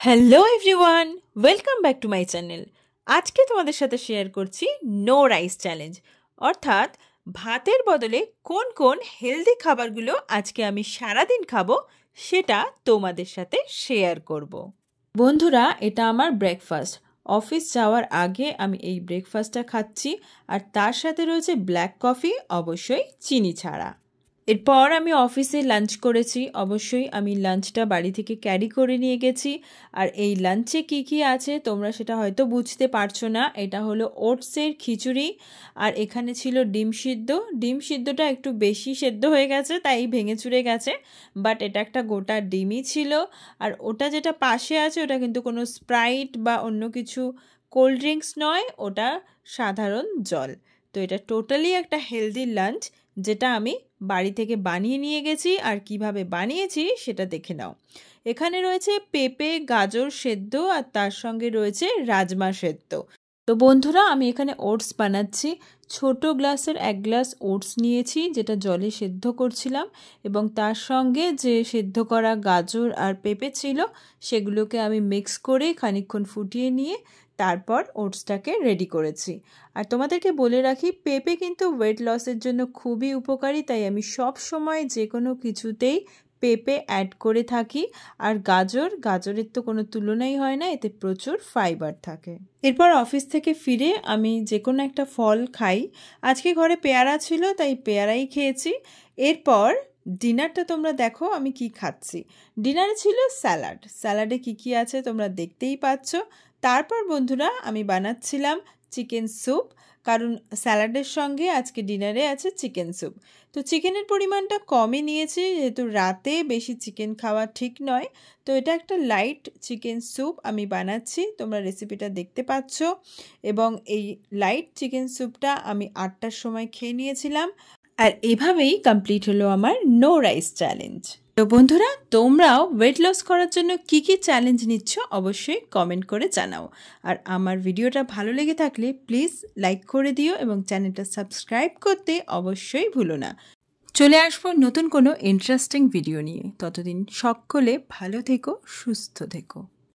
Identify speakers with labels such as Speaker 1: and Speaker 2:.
Speaker 1: Hello everyone, welcome back to my channel. আজকে তোমাদের সাথে শেয়ার করছি নো রাইস চ্যালেঞ্জ, অর্থাৎ ভাতের বদলে কোন কোন হেলদি খাবারগুলো আজকে আমি সারাদিন খাবো সেটা তোমাদের সাথে শেয়ার করব। বন্ধুরা, এটা আমার ব্রেকফাস্ট। অফিস যাওয়ার আগে আমি এই ব্রেকফাস্টটা খাচ্ছি, আর তার সাথে রয়েছে ব্ল্যাক কফি, অবশ্যই চিনি ছাড়া। এরপর আমি অফিসে লাঞ্চ করেছি। অবশ্যই আমি লাঞ্চটা বাড়ি থেকে ক্যারি করে নিয়ে গেছি। আর এই লাঞ্চে কি কি আছে তোমরা সেটা হয়তো বুঝতে পারছো না। এটা হলো ওটসের খিচুড়ি, আর এখানে ছিল ডিম সিদ্ধ। ডিম সিদ্ধটা একটু বেশি সেদ্ধ হয়ে গেছে, তাই ভেঙে চুরে গেছে, বাট এটা একটা গোটা ডিমই ছিল। আর ওটা যেটা পাশে আছে ওটা কিন্তু কোনো স্প্রাইট বা অন্য কিছু কোল্ড ড্রিঙ্কস নয়, ওটা সাধারণ জল। তো এটা টোটালি একটা হেলদি লাঞ্চ, যেটা আমি বাড়ি থেকে বানিয়ে নিয়ে গেছি। আর কিভাবে বানিয়েছি সেটা দেখে নাও। এখানে রয়েছে পেঁপে, গাজর সেদ্ধ, আর তার সঙ্গে রয়েছে রাজমা সেদ্ধ। তো বন্ধুরা, আমি এখানে ওটস বানাচ্ছি। ছোট গ্লাসের 1 গ্লাস ওটস নিয়েছি, যেটা জলে সেদ্ধ করছিলাম, এবং তার সঙ্গে যে সেদ্ধ করা গাজর আর পেঁপে ছিল সেগুলোকে আমি মিক্স করে খানিকক্ষণ ফুটিয়ে নিয়ে তারপর ওটসটাকে রেডি করেছি। আর তোমাদেরকে বলে রাখি, পেঁপে কিন্তু ওয়েট লসের জন্য খুবই উপকারী, তাই আমি সব সময় যে কোনো কিছুতেই পেঁপে অ্যাড করে থাকি। আর গাজরের তো কোনো তুলনাই হয় না, এতে প্রচুর ফাইবার থাকে। এরপর অফিস থেকে ফিরে আমি যে কোনো একটা ফল খাই। আজকে ঘরে পেয়ারা ছিল, তাই পেয়ারাই খেয়েছি। এরপর ডিনারটা তোমরা দেখো আমি কি খাচ্ছি। ডিনারে ছিল স্যালাড। স্যালাডে কি কি আছে তোমরা দেখতেই পাচ্ছ। তারপর বন্ধুরা, আমি বানাচ্ছিলাম চিকেন স্যুপ, কারণ স্যালাডের সঙ্গে আজকে ডিনারে আছে চিকেন স্যুপ। তো চিকেনের পরিমাণটা কমই নিয়েছি, যেহেতু রাতে বেশি চিকেন খাওয়া ঠিক নয়। তো এটা একটা লাইট চিকেন স্যুপ আমি বানাচ্ছি, তোমরা রেসিপিটা দেখতে পাচ্ছ। এবং এই লাইট চিকেন স্যুপটা আমি 8টার সময় খেয়ে নিয়েছিলাম। আর এভাবেই কমপ্লিট হলো আমার নো রাইস চ্যালেঞ্জ। তো বন্ধুরা, তোমরাও ওয়েট লস করার জন্য কি কি চ্যালেঞ্জ নিচ্ছ অবশ্যই কমেন্ট করে জানাও। আর আমার ভিডিওটা ভালো লেগে থাকলে প্লিজ লাইক করে দিও, এবং চ্যানেলটা সাবস্ক্রাইব করতে অবশ্যই ভুলো না। চলে আসবো নতুন কোনো ইন্টারেস্টিং ভিডিও নিয়ে। ততদিন সকলে ভালো থেকো, সুস্থ থেকো।